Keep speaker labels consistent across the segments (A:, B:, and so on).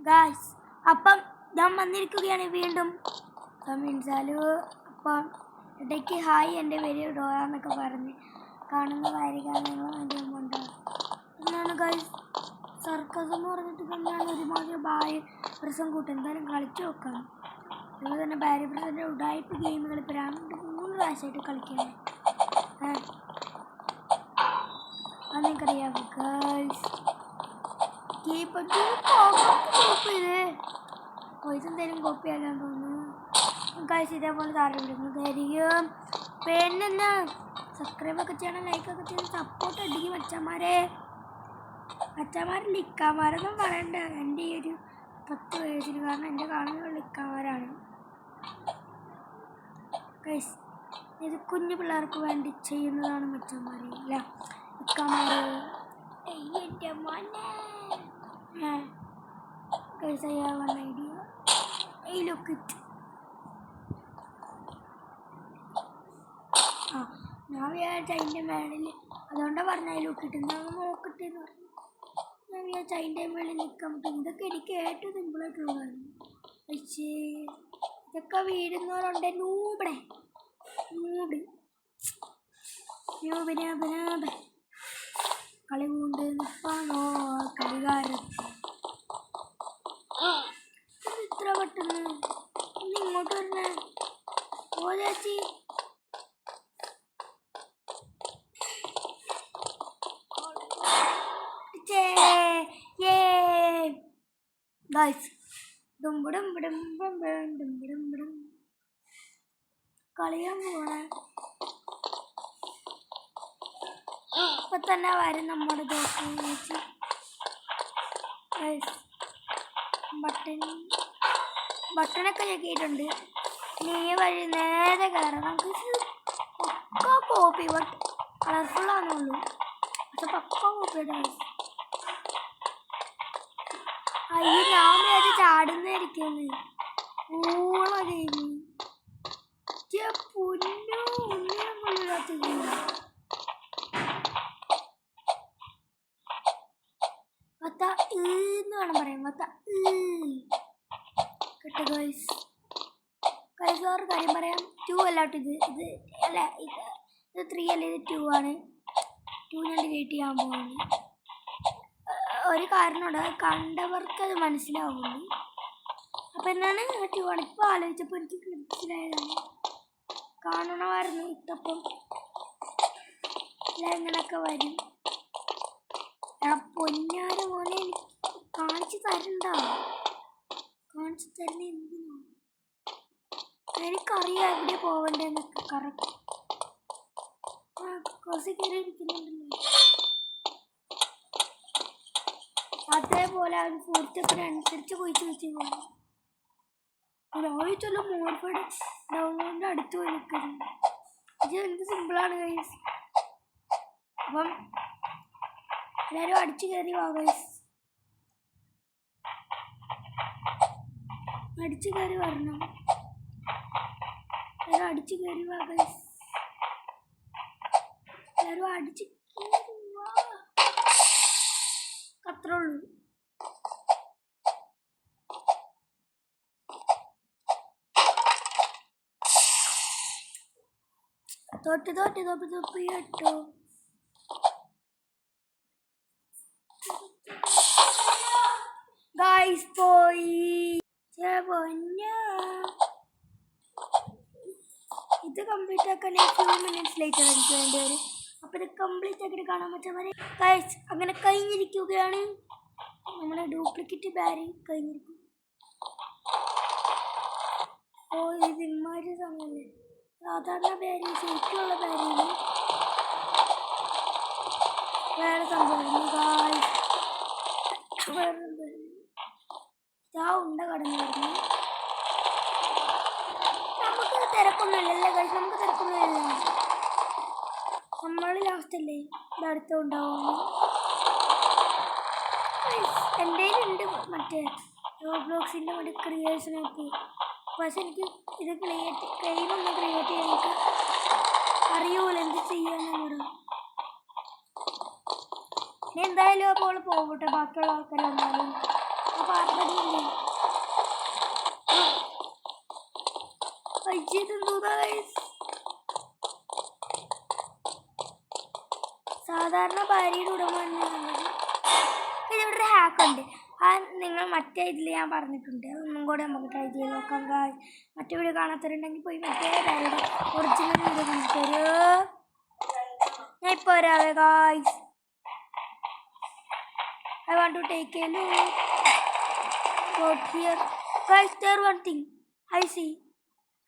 A: Guys അപ്പം ഞാൻ വന്നിരിക്കുകയാണ് വീണ്ടും കമൻസാലു. അപ്പം ഇടയ്ക്ക് ഹായ് എൻ്റെ പേര് ഡോറ എന്നൊക്കെ പറഞ്ഞ് കാണുന്നതായിരിക്കാം നിങ്ങൾ എൻ്റെ മുമ്പ്. എന്നാണ് ഗായ്സ് സർക്കസ് എന്ന് പറഞ്ഞിട്ട് തന്നെയാണ് ഒരുമാതിരി ഭാര്യ പ്രസം കൂട്ടം എന്തായാലും കളിച്ചു നോക്കാം. അതുപോലെ തന്നെ ഭാര്യ പ്രസൻ്റെ ഉടായ്പ ഗെയിമുകൾ ഇപ്പോൾ 2-3 പ്രാവശ്യമായിട്ട് കളിക്കുന്നത് അത് നിങ്ങൾക്കറിയാം ഗായ്സ്. ഇതെന്തായാലും കോപ്പി ചെയ്യാൻ തോന്നുന്നു ഗായ്സ്. ഇതേപോലെ താരം വിടുന്നതായിരിക്കും. പിന്നെ സബ്സ്ക്രൈബൊക്കെ ചെയ്യണം, ലൈക്കൊക്കെ ചെയ്യണം, സപ്പോർട്ട് അടിക്കും അച്ഛന്മാരെ. ലിക്കാമാരെന്നും പറയണ്ട എൻ്റെ ഈ ഒരു 10 വയസ്സിന്, കാരണം എൻ്റെ കാണുന്ന ലിക്കാമാരാണ് ഗൈസ്. ഇത് കുഞ്ഞു പിള്ളേർക്ക് വേണ്ടി ചെയ്യുന്നതാണ് മച്ചന്മാരെ അല്ല ലിക്കാമാര്. എൻ്റെ മോനെ guys, I have one idea. Look it. ഞാൻ വിചാരിച്ച അതിൻ്റെ മേളിൽ, അതുകൊണ്ടാണ് പറഞ്ഞ ലുക്ക് ഇട്ട് എന്താ നോക്കട്ടെ എന്ന് പറഞ്ഞു. ഞാൻ വിചാരിച്ച അതിൻ്റെ മേളിൽ നിൽക്കാൻ പറ്റും. ഇതൊക്കെ എനിക്ക് ഏറ്റവും സിമ്പിളായിട്ടുള്ളതാണ്. പക്ഷേ ഇതൊക്കെ വീടുന്നവരുണ്ട്. നൂബ് കളി കൊണ്ട് നിൽപ്പാണോ കളികാരൻ. ഇത്ര പെട്ടെന്ന് ഇനി ഇങ്ങോട്ട് വരണേ ഓ ചേച്ചി. ഗൈസ് കളിയാൻ പോണേ. ഇപ്പൊ തന്നെ വരും നമ്മുടെ ദോസ്ത്. ബട്ടണൊക്കെ ഞെക്കിയിട്ടുണ്ട്. നീ വഴി നേരെ കയറാം. നമുക്ക് പക്ക കോപ്പി, ബട്ട് കളർഫുള്ളാണുള്ളൂ. പക്ഷെ പക്ക കോപ്പിയുടെ അയ്യോ ഞാൻ അത് ചാടുന്നായിരിക്കുന്നു. ഓള കഴിഞ്ഞു പൊന്നു ഒന്നിനും കൊള്ളില്ലാത്തത്. മത്ത എന്ന് വേണം പറയാം. മത്ത കേട്ടോ ഗൈസ്. വേറെ കാര്യം പറയാം. 2 അല്ലാട്ടോ ഇത് അല്ല, ഇത് 3 അല്ല, ഇത് 2 ആണ്. 2 ഞാൻ ഡിലീറ്റ് ചെയ്യാൻ പോകുന്നു. ഒരു കാരണമുണ്ട്, അത് കണ്ടവർക്ക് അത് മനസ്സിലാവുള്ളൂ. അപ്പം എന്താണ് 2 ആണ്. ഇപ്പോൾ ആലോചിച്ചപ്പോൾ എനിക്ക് മനസ്സിലായതാണ്. കാണണമായിരുന്നു ഇട്ടപ്പം എങ്ങനെയൊക്കെ വരും. പൊന്നാര പോലെ എനിക്ക് കാണിച്ചു തരണ്ട. കാണിച്ചു തരുന്ന എന്തിനാ? എനിക്കറിയാം എവിടെ പോവണ്ടെന്നൊക്കെ കറക്റ്റ്. കുറച്ച് കയറി ഇരിക്കുന്നുണ്ടല്ലോ. അതേപോലെ അവൻ ഫോർത്തപ്പിനനുസരിച്ച് പോയി ചോദിച്ചു പോകും. ഒരാഴ്ചയുള്ള മോർഫഡ് ഡൗൺലോഡിൻ്റെ അടുത്ത് പോയി നിൽക്കുന്നത്. ഇത് എന്ത് സിമ്പിളാണ് ഗൈസ്. അപ്പം എല്ലാവരും അടിച്ചു കയറി വാ ഗൈസ്. അടിച്ചു കയറി വരണം. എല്ലാവരും അടിച്ചു കയറി വാ ഗൈസ്. എല്ലാവരും അടിച്ചു കയറി വാ. അത്രേ ഉള്ളൂ. തൊട്ട് കേട്ടോ. ഗൈസ് പോയി. ഇത് കംപ്ലീറ്റ് ആക്കാൻ ഫ്യൂ മിനിറ്റ്സ് ലേറ്റർ എനിക്ക് വേണ്ടി വരും. അപ്പോൾ ഇത് കംപ്ലീറ്റ് ആക്കിയിട്ട് കാണാൻ പറ്റുമ്പോൾ ഗൈസ് അങ്ങനെ കഴിഞ്ഞിരിക്കുകയാണ്. നമ്മുടെ ഡ്യൂപ്ലിക്കേറ്റ് ബാരി കഴിഞ്ഞിരിക്കും. ഓ ഇത് ഇമാതിരി സമയമല്ലേ. സാധാരണ ബാരി ശരിക്കുള്ള ബാരിയാണ്. വേറെ സംഭവമായിരുന്നു ഗൈസ്. വേറെ ഇതാ ഉണ്ട കടന്നു വരുന്നു. നമുക്ക് തിരക്കൊന്നുമില്ലല്ലേ ഗൈസ്. നമുക്ക് തിരക്കൊന്നുമില്ല. നമ്മൾ ലാസ്റ്റ് അല്ലേ ഇത് അടുത്തുണ്ടാവുന്നു. എൻ്റെ ഉണ്ട് മറ്റേ റോബ്ലോക്സിൻ്റെ മറ്റേ ക്രിയേഷനൊക്കെ. പക്ഷെ എനിക്ക് ഇത് ഗെയിമൊന്ന് ക്രിയേറ്റ് ചെയ്യാൻ എനിക്ക് അറിയൂല എന്ത് ചെയ്യാന്നുള്ളത്. ഇനി എന്തായാലും അപ്പോൾ പോകട്ടെ. ബാക്കിയുള്ള ആൾക്കാർ വന്നാലും അപ്പോൾ അറിയില്ലേ സാധാരണ ഭാര്യയുടെ ഉടമയാണ് ഇവിടെ ഒരു ഹാക്ക് ഉണ്ട്. ആ നിങ്ങൾ മറ്റേ ഇതിൽ ഞാൻ പറഞ്ഞിട്ടുണ്ട്. ഒന്നും കൂടെ നമുക്ക് ട്രൈ ചെയ്ത് നോക്കാം. മറ്റേ വീഡിയോ കാണാത്തവരുണ്ടെങ്കിൽ പോയി മറ്റേ ഭാര്യയുടെ ഒറിജിനൽ വീഡിയോ കണ്ടിട്ടൊരു ഞാൻ ഇപ്പോൾ വരാവേ guys. I want to take a look. Out here. Guys, there one thing. I see.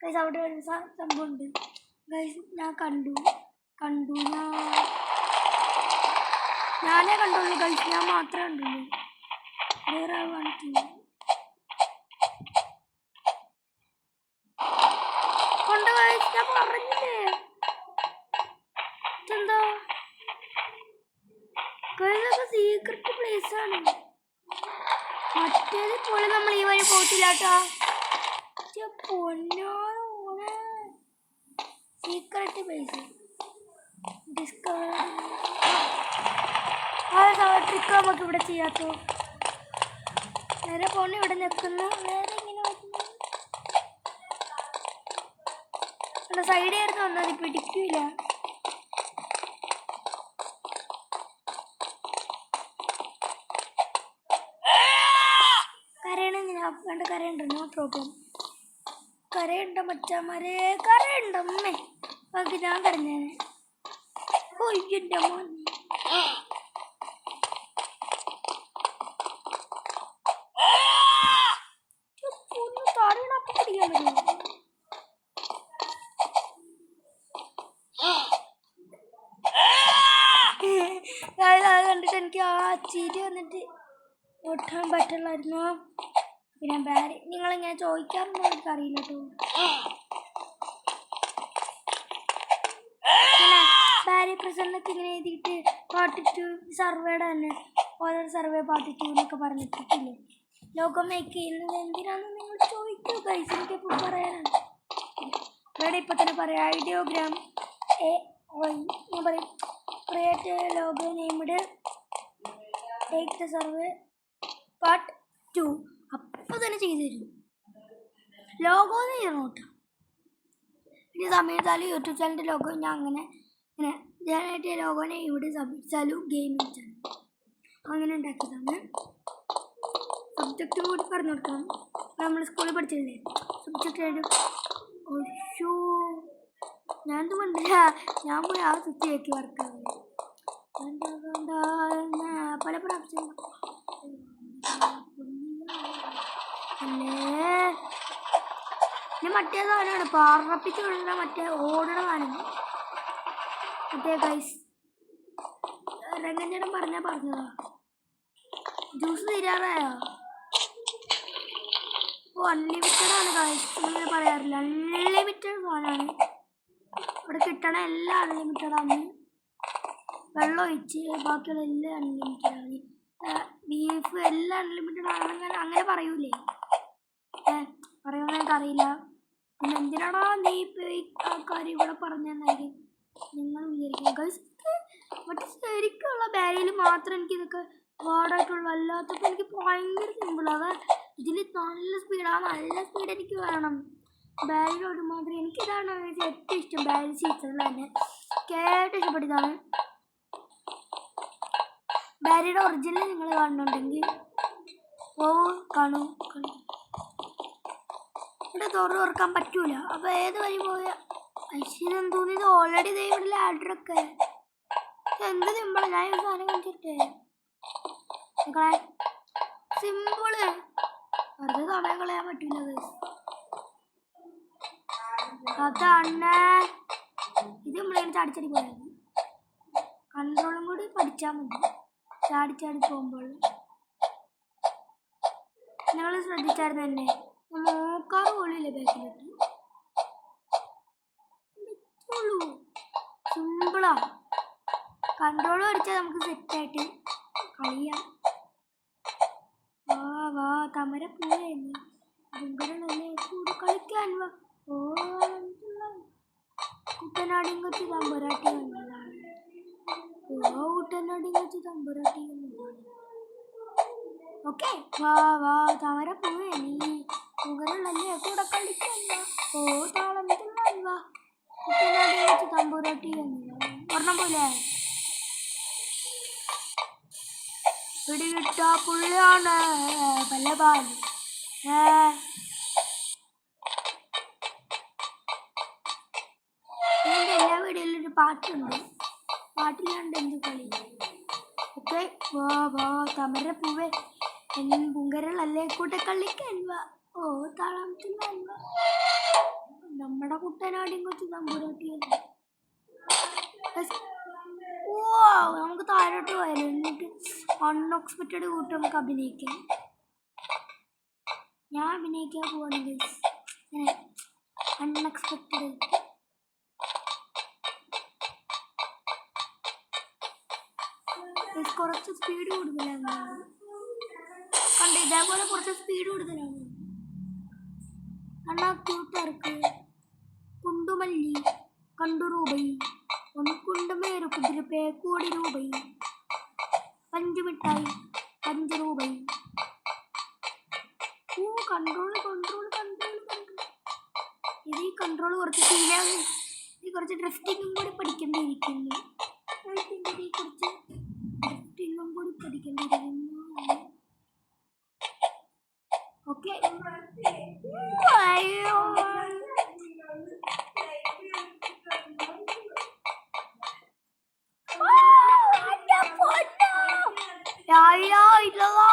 A: Guys, അവിടെ ഒരു സംഭവമുണ്ട്. ഗൈസ് ഞാൻ കണ്ടു ഞാനേ കണ്ടുള്ളൂ ഗൈസ്. ഞാൻ മാത്രമേ കണ്ടുള്ളൂ. വേറെ one thing. കൊണ്ട് ഗൈസ് ഞാൻ പറഞ്ഞില്ലേ ഇതെന്താ ഗൈസ് സീക്രട്ട് പ്ലേസ് ആണ്. മറ്റേത് പോലെ നമ്മൾ ഈ വഴി പോയിട്ടില്ല കേട്ടോ. പൊന്നോ സീക്രട്ട് പ്ലേസ് ഡിസ്കവർ ട്രിക്ക് നമുക്ക് ഇവിടെ ചെയ്യാത്തോ. നേരെ പോണ ഇവിടെ നിൽക്കുന്നു. നേരെ ഇങ്ങനെ സൈഡ് ആയിരുന്നു വന്നത്. പിടിക്കൂല. വേണ്ട കരയുണ്ട്. No problem. കരയുണ്ട മച്ചാമാരെ കരയുണ്ടമ്മേ. ബാക്കി ഞാൻ കരഞ്ഞേനെ. ഓ എൻ്റെ മോൻ താഴെയപ്പം പിടിക്കാൻ പറ്റുമോ. അത് കണ്ടിട്ട് എനിക്ക് ആ ചിരി വന്നിട്ട് ഒട്ടാൻ പറ്റുള്ളായിരുന്നു. പിന്നെ ബാരി നിങ്ങളിങ്ങനെ ചോദിക്കാറുണ്ടോ എനിക്കറിയില്ല കേട്ടോ. പിന്നെ ബാരി പ്രസന്നൊക്കെ ഇങ്ങനെ എഴുതിയിട്ട് പാർട്ട് 2 സർവേയുടെ തന്നെ ഓരോ സർവേ പാർട്ട് 2 എന്നൊക്കെ പറഞ്ഞിട്ടില്ലേ. ലോകം മേക്ക് ചെയ്യുന്നത് എന്തിനാണെന്ന് നിങ്ങൾ ചോദിക്കൂ ഗൈസ്. എനിക്കെപ്പോൾ പറയാനാണ്. ഇവിടെ ഇപ്പം തന്നെ പറയാം. ഐഡിയോഗ്രാം ഞാൻ പറയും create logo named take the survey part 2. അപ്പോൾ തന്നെ ചെയ്തു തരും. ലോഗോ ചെയ്യണം കേട്ടോ. പിന്നെ സമയത്താലും യൂട്യൂബ് ചാനലിൻ്റെ ലോഗോ ഞാൻ അങ്ങനെ ഞാനായിട്ട് ലോഗോനെ ഇവിടെ സബ്ജക്റ്റാലും ഗെയിമിംഗ് ചാനൽ അങ്ങനെ ഉണ്ടാക്കിയതാണ്. സബ്ജക്റ്റ് കൂടി പറഞ്ഞു കൊടുക്കണം. നമ്മൾ സ്കൂളിൽ പഠിച്ചില്ലേ സബ്ജക്റ്റായിട്ട്. ഓ ഞാനത് കണ്ടില്ല. ഞാൻ പോയി ആ സുത്തിയാക്കി വർക്കാണ് പല പ്രാവശ്യം. പിന്നെ മറ്റേ സാധനമാണ് പറപ്പിച്ച് വിടുന്ന മറ്റേ ഓടണ സാധനം. മറ്റേ ഗൈസ് രംഗഞ്ചേട്ടൻ പറഞ്ഞതാ. ജ്യൂസ് തീരാറായോ? ഓ അൺലിമിറ്റഡ് ആണ് ഗൈസ്. അങ്ങനെ പറയാറില്ല. അൺലിമിറ്റഡ് സാധനമാണ് ഇവിടെ കിട്ടണ. എല്ലാം അൺലിമിറ്റഡാണ്. വെള്ളം ഒഴിച്ച് ബാക്കിയുള്ള എല്ലാം അൺലിമിറ്റഡാണ്. ബീഫ് എല്ലാം അൺലിമിറ്റഡ് ആണ്. അങ്ങനെ പറയൂലേ? പറയുമെന്ന് എനിക്കറിയില്ല. പിന്നെ എന്തിനാടാ നീ ആൾക്കാർ ഇവിടെ പറഞ്ഞെന്നായിരിക്കും നിങ്ങൾ വിചാരിക്കും ഗൈസ്. മറ്റേ ശരിക്കുള്ള ബാരിയിൽ മാത്രം എനിക്കിതൊക്കെ ഹാർഡായിട്ടുള്ളൂ. അല്ലാത്തപ്പോൾ എനിക്ക് ഭയങ്കര സിമ്പിളാണ്. ഇതിൽ നല്ല സ്പീഡാണ്. നല്ല സ്പീഡ് എനിക്ക് വേണം. ബാരിയിൽ ഒരുമാതിരി എനിക്കിതാണ് ഏറ്റവും ഇഷ്ടം. ബാരി സീസണിൽ തന്നെ ഏറ്റവും ഇഷ്ടപ്പെട്ടതാണ്. ബാരിയുടെ ഒറിജിനൽ നിങ്ങൾ കാണുന്നുണ്ടെങ്കിൽ കാണൂ. ഇവിടെ തുറക്കാൻ പറ്റൂല. അപ്പോൾ ഏത് വഴി പോയ ഐശ്വര്യം തോന്നിയത് ഓൾറെഡി ഇവിടെ ലാഡറൊക്കെ എന്ത് സിമ്പിള്. ഞാൻ ഒരു സാധനം കാണിച്ചിട്ടേ സിമ്പിള്. വെറുതെ സമയം കളയാൻ പറ്റൂല. അതാണ് ഇത് നമ്മളിങ്ങനെ ചാടിച്ചടി പോയത്. കൺട്രോളും കൂടി പഠിച്ചാൽ മതി. ചാടിച്ചാടി പോകുമ്പോൾ ഞങ്ങൾ ശ്രദ്ധിച്ചായിരുന്നു തന്നെ. നോക്കാറ് പോലില്ല ബാക്കിലോട്ട്. സിമ്പിളാ. കൺട്രോൾ പഠിച്ചാൽ നമുക്ക് സെറ്റായിട്ട് കളിയാം. വാ തമര പോയായിരുന്നു ഭയങ്കരല്ലേ കൂടെ കളിക്കാൻ. വാ കുട്ടനാടിയും കൊച്ചു തമ്പുരാട്ടി വന്നതാണ്. കുട്ടനാടിയും കൊച്ചു തമ്പുരാട്ടി വന്നതാണ്. ഓക്കെ വാ വാ താമര പോവേ നീ മുകളിലല്ലേ കൂടെ കളിക്കല്ല ഓ താളം വാ കുട്ടനാടി വെച്ച് തമ്പൂരാട്ടി ഒരെണ്ണം പോലെ പിടികിട്ട പുള്ളിയാണ് പല്ലപാൽ ഇതിൻ്റെ എല്ലാ വീഡിയോയിലും ഒരു പാട്ടുണ്ട് പാട്ടിലാണ്ട് എന്ത് കളി ഓക്കെ വാ വാ താമര പൂവേ പുങ്കരളല്ലേ കൂടെ കളിക്കാൻ വാ ഓ താളത്തിൽ വാ നമ്മുടെ കുട്ടനാടിയും കൊച്ചു തമ്പൂരാട്ടിയല്ലേ ഓ നമുക്ക് താഴോട്ട് പോയാലോ എന്നിട്ട് അൺഎക്സ്പെക്റ്റഡ് കൂട്ട് നമുക്ക് അഭിനയിക്കാം ഞാൻ അഭിനയിക്കാൻ പോവാണ് ഗൈസ് അങ്ങനെ അൺഎക്സ്പെക്റ്റഡ് കുറച്ച് സ്പീഡ് കൂടുതലാണ് കണ്ട് ഇതേപോലെ കുറച്ച് സ്പീഡ് കൂടുതലാണ് അണ്ണാ ക്യൂട്ടർക്ക് കുണ്ടുമല്ലി കണ്ടു രൂപൈ ഒന്നുകുണ്ടുമേരു കുതിരപ്പേ കോടി രൂപൈ പഞ്ചുമിഠായി 5 രൂപ ഓ കൺട്രോൾ ഇത് ഈ കൺട്രോൾ കുറച്ച് ശീലമാണ് ഇത് കുറച്ച് ഡ്രിഫ്റ്റിങ്ങും കൂടി പഠിക്കേണ്ടിയിരിക്കുന്നു കുറച്ച് ഡ്രിഫ്റ്റിങ്ങും കൂടി പഠിക്കേണ്ടിയിരിക്കുന്നു ഓക്കെ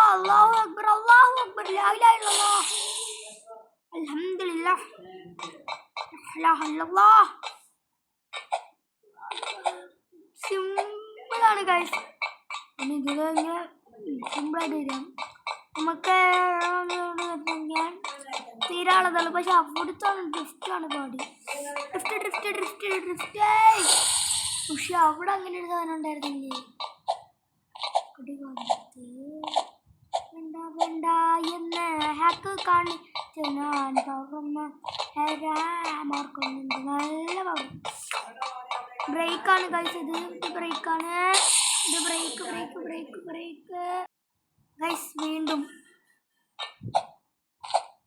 A: അല്ലാഹു അക്ബർ ലാ ഇലാഹ ഇല്ലല്ലാഹ് അൽഹംദുലില്ലാഹ് ലാ ഇലാഹ ഇല്ലല്ലാഹ് സിമ്പിളാണ് ഗൈസ് ഇനി ഇതിൽ സിമ്പിളായിട്ട് വരാം നമുക്ക് തീരാളതല്ല പക്ഷെ അവിടുത്താണ് ഡ്രിഫ്റ്റാണ് പാടി ഡ്രിഫ്റ്റ് പക്ഷെ അവിടെ അങ്ങനെ ഒരു സാധനം ഉണ്ടായിരുന്നില്ലേ വേണ്ട എന്ന് ഹാക്ക് കാണിച്ച് ഞാൻ തുറന്ന് മാർക്കുന്നുണ്ട് നല്ല പവർ ബ്രേക്കാണ് ഗൈസ് ഇത് ബ്രേക്കാണ് ഇത് ബ്രേക്ക് ഗൈസ് വീണ്ടും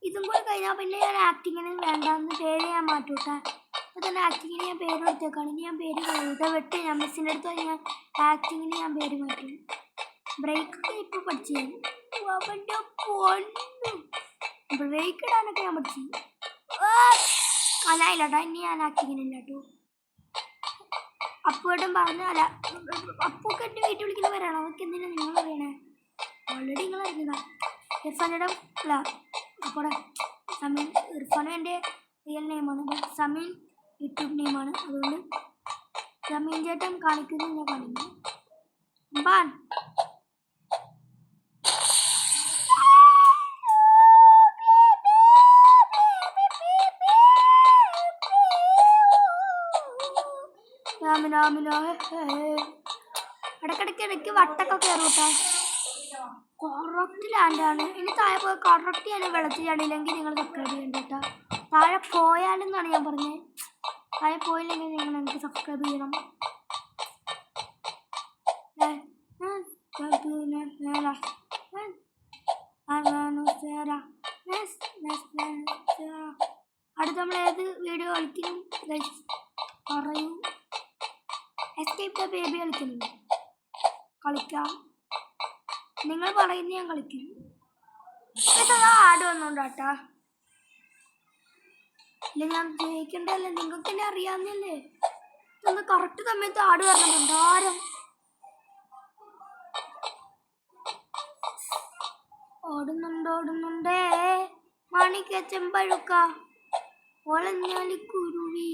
A: ഇതും കൂടെ കഴിഞ്ഞാൽ പിന്നെ ഞാൻ ആക്ടിങ്ങിന് വേണ്ടെന്ന് പേര് ഞാൻ മാറ്റൂട്ടെ അപ്പോൾ തന്നെ ആക്ടിങ്ങിന് ഞാൻ പേര് കൊടുത്തേക്കാണ് ഇനി ഞാൻ പേര് വെട്ട് ഞാൻ മിസ്സിൻ്റെ അടുത്ത് ഞാൻ ആക്ടിങ്ങിന് ഞാൻ പേര് മാറ്റും ബ്രേക്ക് ഇപ്പോൾ പഠിച്ചു അവൻ്റെ ബ്രേക്ക് ഇടാനൊക്കെ ഞാൻ പഠിച്ചു അല്ലായില്ലാട്ടോ ഇനി ഞാൻ ആക്ടിങ്ങിനില്ല കേട്ടോ അപ്പുവേട്ടും പറഞ്ഞല്ല അപ്പൊക്കെ എൻ്റെ വീട്ടിൽ വിളിക്കുന്നവരാണ് അതൊക്കെ എന്തിനാണ് നിങ്ങൾ അറിയണേ ഓൾറെഡി നിങ്ങൾ അറിഞ്ഞതാ ഇർഫാനയുടെ അല്ല അപ്പോൾ സമീൻ ഇർഫാനും എൻ്റെ റിയൽ നെയിമാണ് ബട്ട് സമീൻ യൂട്യൂബ് നെയിമാണ് അതുകൊണ്ട് സമീൻ ചേട്ടൻ കാണിക്കുന്നത് ഞാൻ കാണിക്കുന്നു ബാൻ ഇടയ്ക്ക് വട്ടൊക്കെ കയറും കേട്ടോ കറക്റ്റ് ലാൻഡാണ് ഇനി താഴെ പോയി കറക്റ്റ് ഞാൻ വെള്ളത്തിൽ ചാടിയില്ലെങ്കിൽ നിങ്ങൾ സബ്സ്ക്രൈബ് ചെയ്യണ്ട കേട്ടോ താഴെ പോയാലെന്നാണ് ഞാൻ പറഞ്ഞത് താഴെ പോയില്ലെങ്കിൽ നിങ്ങൾ എനിക്ക് സബ്സ്ക്രൈബ് ചെയ്യണം അടുത്ത നമ്മൾ ഏത് വീഡിയോ കളിക്കും പറയൂ എസ്കേപ്പ് ദ ബേബി കളിക്കുന്നുണ്ട് കളിക്കാം നിങ്ങൾ പറയുന്ന ഞാൻ കളിക്കും ആഡ് വന്നോണ്ട് കേട്ടാ ഇല്ല ഞാൻ ജയിക്കണ്ടല്ലേ നിങ്ങൾക്ക് തന്നെ അറിയാവുന്നല്ലേ ഇതൊന്ന് കറക്റ്റ് സമയത്ത് ആഡ് പറഞ്ഞിട്ടുണ്ട് ആരും ഓടുന്നുണ്ടേ മാണിക്ക ചെമ്പഴുക്ക ഒളഞ്ഞാലിക്കുരുവി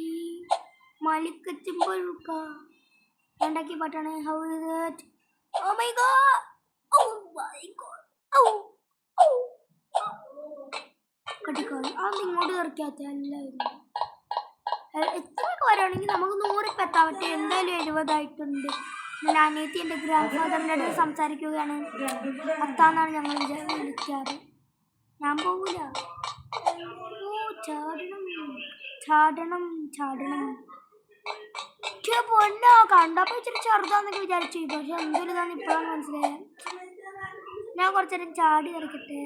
A: മാലിക്ക ചെമ്പഴുക്ക ഉണ്ടാക്കി പാട്ടാണ് how is it oh my god കട്ടിക്കോളി അത് ഇങ്ങോട്ട് കറിക്കാത്ത എല്ലാവരും എത്രയൊക്കെ വരാണെങ്കിൽ നമുക്ക് 100 ഇപ്പം എത്താൻ പറ്റും എന്തായാലും 70 ആയിട്ടുണ്ട് ഞാൻ അനിയത്തി എൻ്റെ ഗ്രാൻഡ് ഫാദറിൻ്റെ അടുത്ത് സംസാരിക്കുകയാണ് അത്താന്നാണ് ഞങ്ങൾ വിളിക്കാറ് ഞാൻ പോവില്ല ചാടണം പൊന്നോ കണ്ടപ്പോൾ ഇച്ചിരി ചെറുതാന്നൊക്കെ വിചാരിച്ചു പക്ഷെ എന്തൊരു ഇതാന്ന് ഇപ്പോഴാണ് മനസ്സിലായത് ഞാൻ കുറച്ചേരം ചാടി കളിക്കട്ടെ.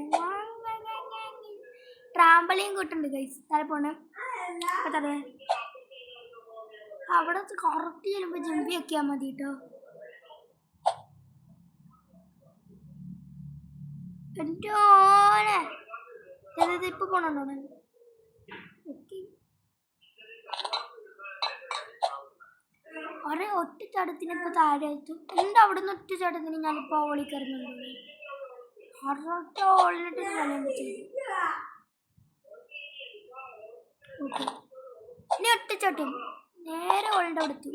A: ട്രാമ്പലിയും കിട്ടുന്നുണ്ട് ഗൈസ്. താഴെ പോണേ അവിടെ കറക്റ്റ് ചെല്ലുമ്പോൾ ജമ്പി വെക്കാൻ മതി കേട്ടോ. എന്തോനെ ഇപ്പൊ പോണോ? ഒരേ ഒറ്റച്ചാട്ടത്തിന് ഇപ്പൊ താഴെ എത്തും. എന്താ അവിടെ നിന്ന് ഒറ്റച്ചാട്ടത്തിന് ഞാനിപ്പോ ഓളിക്കറുന്നുണ്ട്. ഒരൊറ്റ ഓളിട്ട് കളയാൻ പറ്റില്ല. ഓക്കെ, ഇനി ഒറ്റച്ചാട്ടം നേരെ ഓളുടെ അടുത്തു.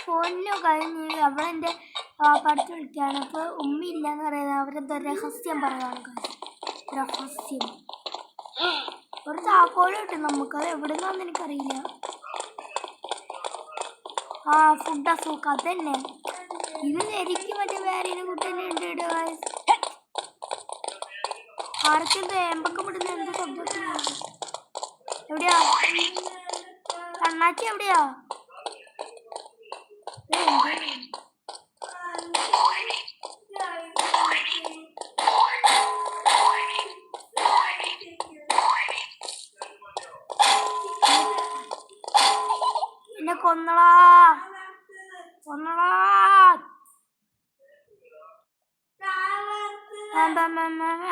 A: പൊന്നു കഴിഞ്ഞ് അവളെൻ്റെ പഠിച്ചു വിളിക്കുകയാണ്. അപ്പോൾ ഉമ്മയില്ലെന്ന് പറയുന്നത് അവരെന്താ രഹസ്യം പറയുകയാണ്. രഹസ്യം ഒരു താക്കോലും കിട്ടും നമുക്ക്. അത് എവിടെ നിന്നാന്ന് എനിക്കറിയില്ല. ആ ഫുഡ് അസൂക്ക് അത് തന്നെ. ഇത് ശരിക്കും മറ്റേ വേറെ കുട്ടീനെ ഉണ്ട് ഇടുക. ആർക്കും വേമ്പൊക്കെ വിടുന്ന എന്ത് ശബ്ദത്തിലാണ്? എവിടെയാ കണ്ണാച്ചി? എവിടെയാ? എന്നെ കൊന്നടാ കൊന്നടാ.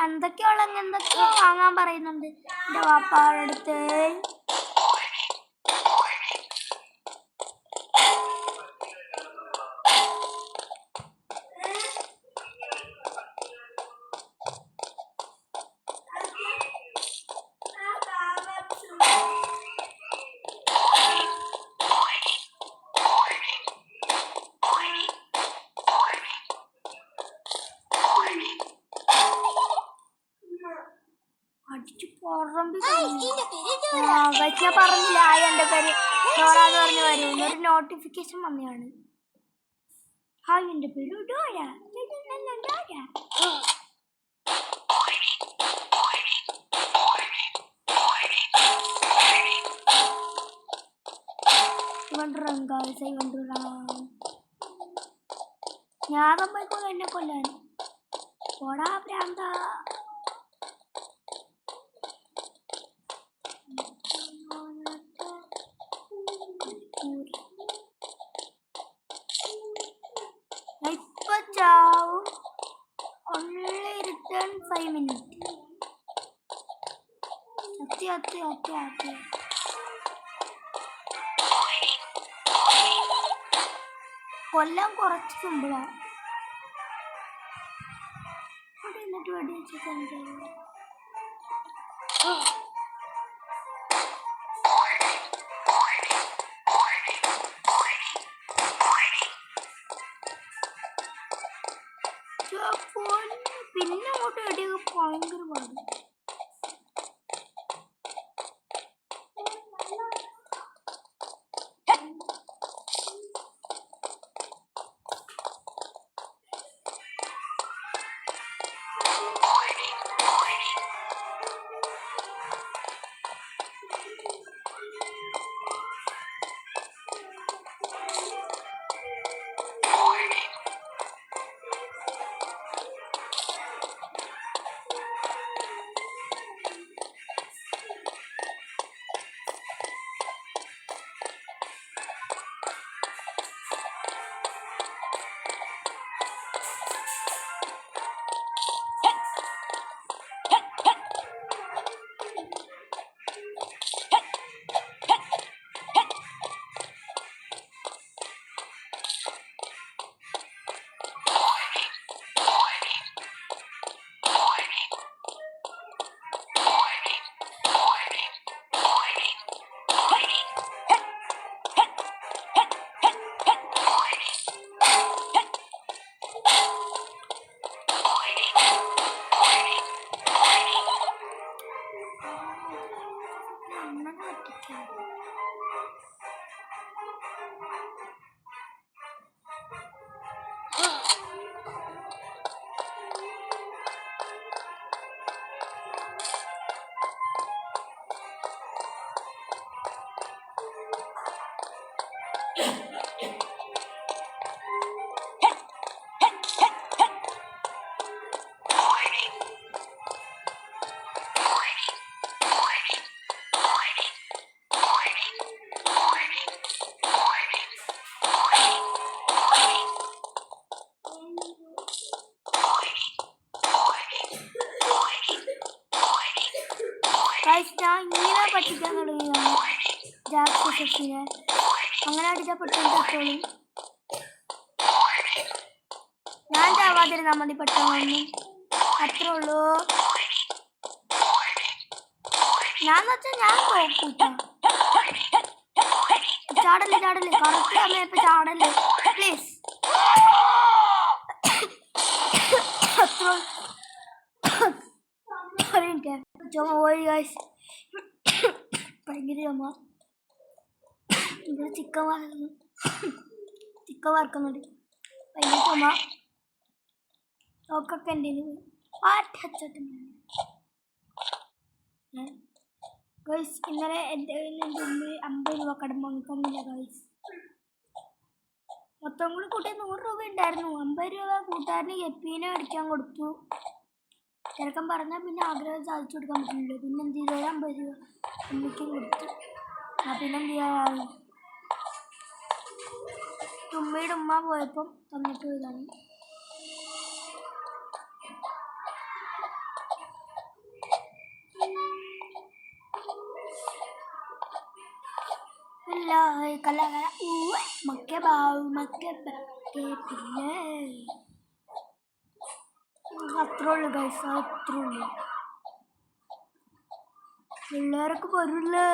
A: എന്തൊക്കെയോ വാങ്ങാൻ പറയുന്നുണ്ട് എൻ്റെ വാപ്പാടെ അടുത്ത്. അടിച്ചു പുറമ്പി ഞാൻ പറഞ്ഞില്ല എൻ്റെ പേര് ഡോറാന്ന് പറഞ്ഞു വരും. ഒരു നോട്ടിഫിക്കേഷൻ വന്നതാണ്. ഹായ്, എൻ്റെ പേര് ഡോര. ഞാൻ പോയിക്കോ എന്നെ കൊല്ലാൻ. പോടാ പ്രാന്ത. ഇപ്പൊ ചാവും. only return 5 minutes. അത്തി കൊല്ലം കുറച്ച് സിമ്പിളാണ്. അവിടെ എന്നിട്ട് വെടി വെച്ചിട്ടുണ്ട്. പിന്നെ അങ്ങോട്ട് വെടിയൊക്കെ ഭയങ്കര പാടും. ഗൈസ് ഞാൻ ഇങ്ങനെ പറ്റിക്കാൻ തുടങ്ങിയതാണ് ജാക്സിനെ. അങ്ങനെ അടിച്ചാൽ പെട്ടെന്ന് ചത്തോളും. ഞാൻ ചാവാതിരുന്നാൽ മതി പെട്ടെന്ന്, അത്രേ ഉള്ളൂ. ഞാൻ വെച്ചാൽ ഞാൻ തോക്കൂട്ട. ചാടല്ലേ കറക്റ്റ് സമയത്ത് ചാടല്ലേ പ്ലീസ്. ചുമ പോയി ഗൈസ്, ഭയങ്കര ചുമ. ഇവിടെ ചിക്കൻ വറുക്കുന്നുണ്ട്, ഭയങ്കര ചുമ. നോക്കൊക്കെ എൻ്റെ ഗൈസ്. ഇന്നലെ എൻ്റെ മുമ്പിൽ 50 രൂപ കടം വാങ്ങിക്കൊന്നില്ല ഗൈസ്. മൊത്തം കൂടി കൂട്ടി 100 രൂപ ഉണ്ടായിരുന്നു. 50 രൂപ കൂട്ടുകാരന് എപ്പീനെ അടിക്കാൻ കൊടുത്തു. ചെറുക്കൻ പറഞ്ഞാൽ പിന്നെ ആഗ്രഹം സാധിച്ചു കൊടുക്കാൻ പറ്റില്ലല്ലോ. പിന്നെ എന്ത് ചെയ്തു, 50 രൂപ ഉമ്മയ്ക്കും കൊടുത്തു. പിന്നെ എന്ത് ചെയ്യാൻ, ഉമ്മയുടെ ഉമ്മ പോയപ്പം തന്നിട്ട് ഇതാണ്. അത്രേ ഉള്ളു ഗൈസ്, അത്രേ ഉള്ളു. പിള്ളേരൊക്കെ വരില്ലേ,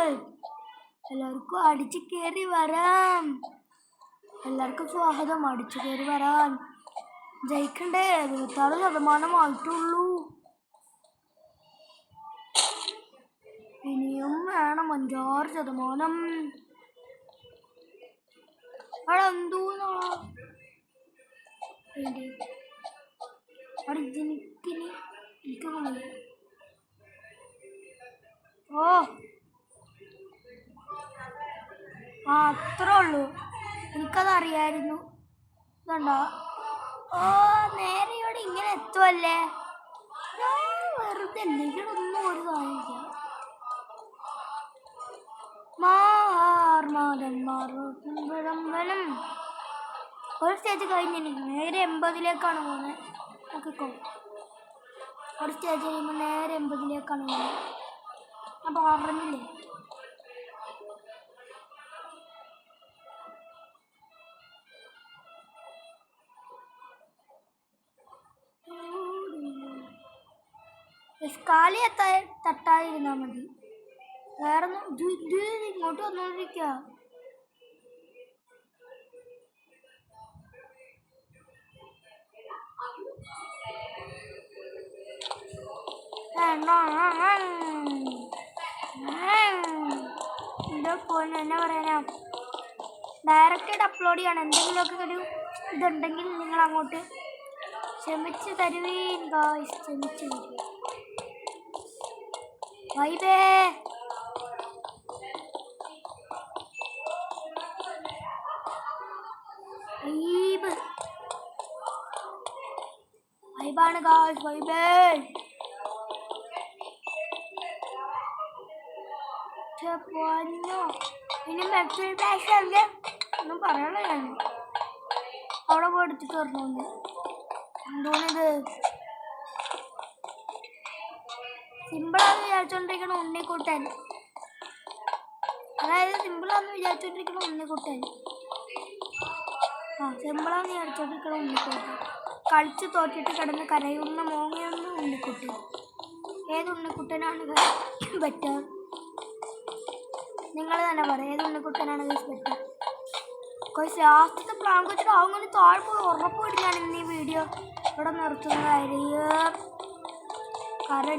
A: എല്ലാവർക്കും അടിച്ചു കയറി വരാം. എല്ലാവർക്കും സ്വാഗതം, അടിച്ചു കയറി വരാൻ. ജയിക്കണ്ടേ, 26% ആയിട്ടുള്ളൂ. ഇനിയും വേണം 5-6%. അവിടെ എന്തോന്നാ അവിടെ എനിക്ക് ഓ അത്രേ ഉള്ളൂ, എനിക്കതറിയായിരുന്നു. ഇതുണ്ടോ, ഓ നേരെ ഇവിടെ ഇങ്ങനെ എത്തുമല്ലേ. വെറുതെ എന്തെങ്കിലൊന്നും ഒരു കാണില്ല. ഒരു സ്റ്റേജ് കഴിഞ്ഞ് നേരെ 80-ലേക്കാണ് പോകുന്നത്. നോക്കിക്കോ, ഒരു സ്റ്റേജ് കഴിയുമ്പോൾ നേരെ 80-ലേക്കാണ് പോകുന്നത്. അപ്പോൾ പറഞ്ഞില്ലേ, കാലി തട്ടാതിരുന്നാൽ മതി. വേറെ ഇത് ഇങ്ങോട്ട് വന്നോണ്ടിരിക്കുക. എന്തോ പോലെ എന്നാ പറയാനാ, ഡയറക്റ്റായിട്ട് അപ്ലോഡ് ചെയ്യണം. എന്തെങ്കിലുമൊക്കെ ഒരു ഇതുണ്ടെങ്കിൽ നിങ്ങൾ അങ്ങോട്ട് ക്ഷമിച്ച് തരുവീൻ ഗായ്സ്, ക്ഷമിച്ച് തരുവീൻ. വൈബേ വൈബാണ് ഗായ്സ്, വൈബേ. ഇനി മെറ്റൽ ബാഷ് അല്ലേ ഒന്നും പറയണോ, ഞാൻ അവിടെ പോയി എടുത്തിട്ട് വരണോന്ന്. എന്തോന്നിത് സിമ്പിളാന്ന് വിചാരിച്ചോണ്ടിരിക്കണ ഉണ്ണിക്കുട്ടൻ, അതായത് സിമ്പിളാന്ന് വിചാരിച്ചോണ്ടിരിക്കണ ഉണ്ണിക്കുട്ടൻ. സിമ്പിളാന്ന് വിചാരിച്ചോണ്ടിരിക്കണ ഉണ്ണിക്കുട്ടൻ, കളിച്ച് തോറ്റിട്ട് കിടന്ന് കരയുന്ന മോങ്ങയുന്ന ഉണ്ണിക്കുട്ടൻ. ഏത് ഉണ്ണിക്കുട്ടനാണ് ബെറ്റർ? നിങ്ങൾ തന്നെ പറയാം, ഏത് ഉണ്ണിക്കുട്ടനാണ് ബെറ്റർ? ലാസ്റ്റത്തെ പ്ലാൻ വെച്ചിട്ട് അങ്ങനെ താഴെ പോയി ഉറപ്പായിട്ട് ഞാൻ ഇന്ന് ഈ വീഡിയോ ഇവിടെ നിർത്തുന്നതായിരിക്കും. കാരണം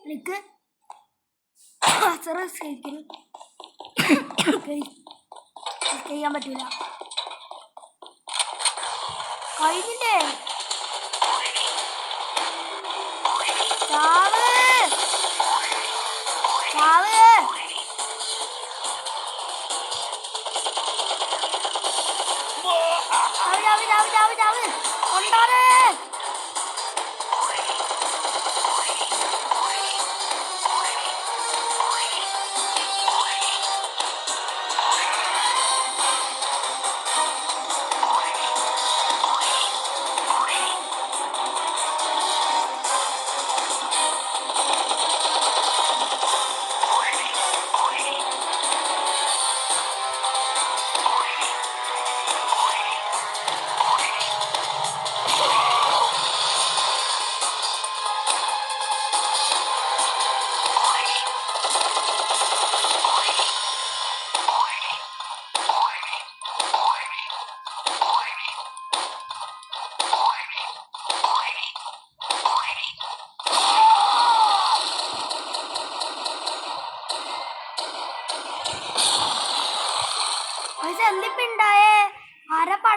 A: എനിക്ക് ചെയ്യാൻ പറ്റില്ല. കഴിഞ്ഞില്ലേ, ചാവ് ചാവ്. കൊണ്ടാണ്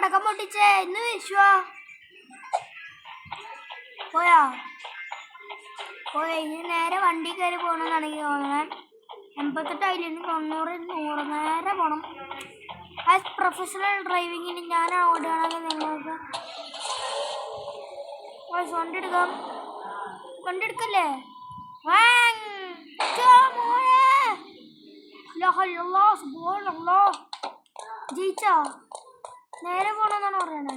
A: പടക്കം പൊട്ടിച്ചേ ഇന്ന് വിഷുവാ. പോയാ ഇനി നേരെ വണ്ടി കയറി പോകണമെന്നാണ് എനിക്ക് തോന്നുന്നത്. 88 ആയില്ലെങ്കിൽ 90 100 നേരെ പോകണം. ആസ് പ്രൊഫഷണൽ ഡ്രൈവിങ്ങിന് ഞാൻ ഓടുകയാണെങ്കിൽ നിങ്ങൾക്ക് വണ്ടി എടുക്കല്ലേ. ജയിച്ചോ? നേരെ പോകണമെന്നാണ് പറയണേ.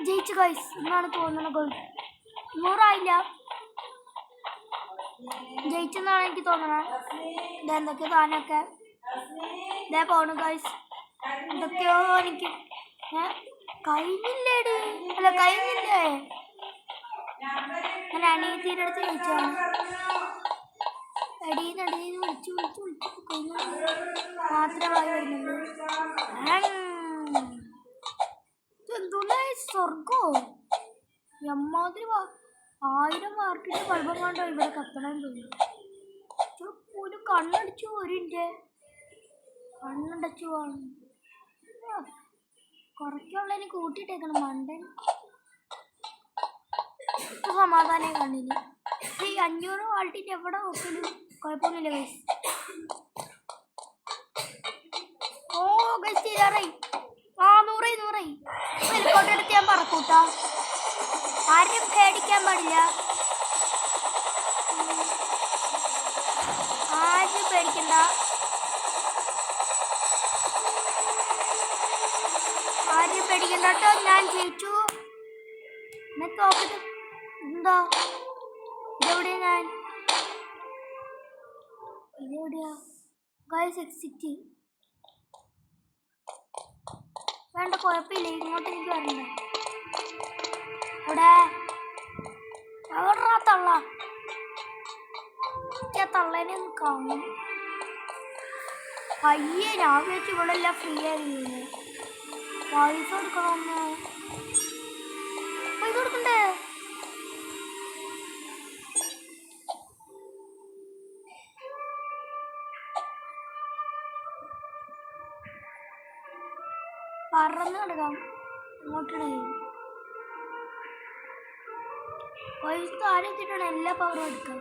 A: ജയിച്ചു ഗൈസ് എന്നാണ് തോന്നുന്നത്. ഗോൾ 100 ആയില്ല, ജയിച്ചെന്നാണ് എനിക്ക് തോന്നണത്. ഇതെന്തൊക്കെയോ സാധനമൊക്കെ ഇതേ പോണു ഗൈസ്. എന്തൊക്കെയോ എനിക്ക് കഴിഞ്ഞില്ലേടി, അല്ല കഴിഞ്ഞില്ലേ. ഞാൻ അനിയത്തിയുടെ അടുത്ത് ചോദിച്ചാണ്. അടിയിൽ വിളിച്ചു മാത്രമായി വരുന്നുണ്ട്. എന്തോന്നാ സ്വർഗോ എമ്മാതിരി 1000 മാർക്കിന്റെ ബൾബം കൊണ്ടോ ഇവിടെ കത്തണം തോന്നുന്നു. ഒരു കണ്ണടിച്ചു പോരിൻ്റെ കണ്ണടച്ചു പോവാണ്. കുറയ്ക്കുള്ളതിന് കൂട്ടിയിട്ടേക്കണം മണ്ടൻ. സമാധാനം കണ്ണിന്. ഈ 500 വാൾട്ടിൻ്റെ എവിടെ വെക്കലും കുഴപ്പമൊന്നുമില്ല ഗൈസ്. ഓ ഗൈസ് തീരാറായി. 100 ഹെലിക്കോപ്റ്റർ ഞാൻ പറക്കൂട്ടാ. ആരും പേടിക്കാൻ പാടില്ല, ആരും പേടിക്കണ്ട. കേട്ടോ. ഞാൻ ജയിച്ചു. നോക്കട്ടെ എന്താ ഇതെവിടെയാ. ഇതെവിടെയാ ഗൈസ്? എക്സിറ്റ് വേണ്ട, കുഴപ്പമില്ല. ഇങ്ങോട്ട് എനിക്ക് വരണ്ട. എവിടെ തള്ള തള്ളേനെ ഒന്ന് കാണും. അയ്യേ ഞാൻ വിചാരിച്ചു ഇവിടെ എല്ലാം ഫ്രീ ആയിരുന്നു. പൈസ കൊടുക്കണമെന്ന്. പൈസ കൊടുക്കണ്ടേ? പറന്ന് കിടക്കാം. ഇങ്ങോട്ടിടേ പൈസ താഴെ എത്തിയിട്ടാണ് എല്ലാ പവറും എടുക്കാം.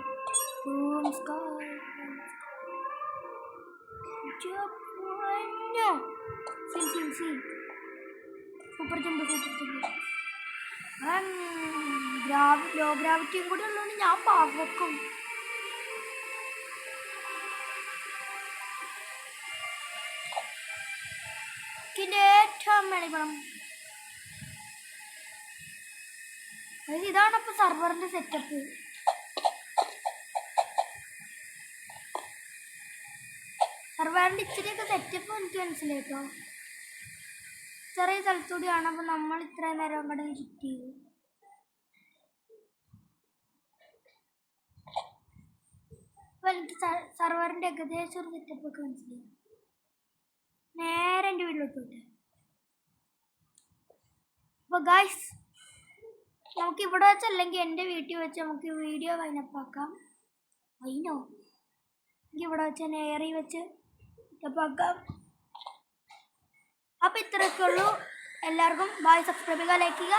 A: Super jump. ലോ ഗ്രാവിറ്റിയും കൂടി ഉള്ളതുകൊണ്ട് ഞാൻ പറക്കും. ഏറ്റവും മേളിക്കണം. ഇതാണ് ഇപ്പൊ സർവറിന്റെ സെറ്റപ്പ്. സർവറിന്റെ ഇച്ചിരിയൊക്കെ സെറ്റപ്പ് എനിക്ക് മനസ്സിലായിട്ടോ. ചെറിയ സ്ഥലത്തൂടിയാണ്. അപ്പൊ നമ്മൾ ഇത്രയും നേരം ഇവിടെ ചുറ്റിയത്. അപ്പൊ എനിക്ക് സർവറിന്റെ ഏകദേശം ഒരു സെറ്റപ്പ് ഒക്കെ മനസ്സിലായി. നേരെ എൻ്റെ വീട്ടിലോട്ട് വിട്ടെ. അപ്പോൾ ഗൈസ് നമുക്ക് ഇവിടെ വെച്ചല്ലെങ്കിൽ എൻ്റെ വീട്ടിൽ വെച്ച് നമുക്ക് വീഡിയോ വൈനപ്പാക്കാം. വൈനോ എനിക്ക് ഇവിടെ വെച്ച് നേറി വെച്ച് ഇട്ടപ്പാക്കാം. അപ്പോൾ ഇത്രയൊക്കെ ഉള്ളൂ. എല്ലാവർക്കും ബൈ. സബ്സ്ക്രൈബ് ചെയ്യുക, ലൈക്ക് ചെയ്യുക.